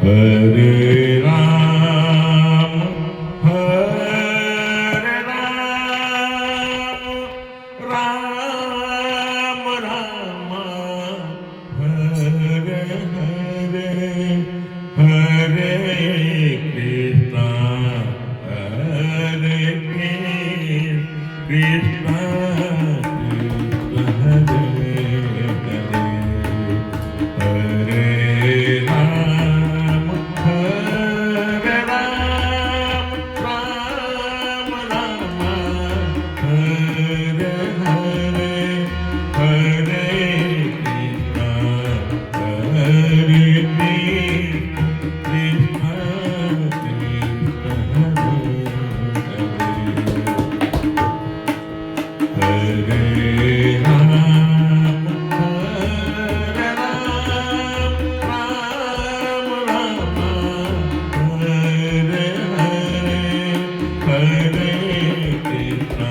Hare Ram, Hare Ram, Ram Rama, Hare Hare, Hare Krishna, Hare Krishna, Krishna Hare Hare, Hare Ram, Hare Ram, Ram Rama, Hare Hare, Hare Krishna, Hare Krishna, Krishna Hare Ram, Hare Ram, Ram Rama, Hare Hare, Hare Krishna,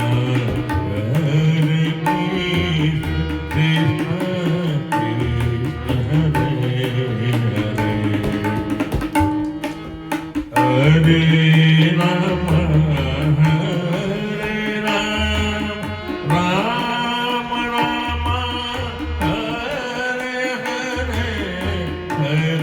Hare Krishna, Krishna Hare Rama, Hare Ram, Ram Rama, Hare Hare, Hare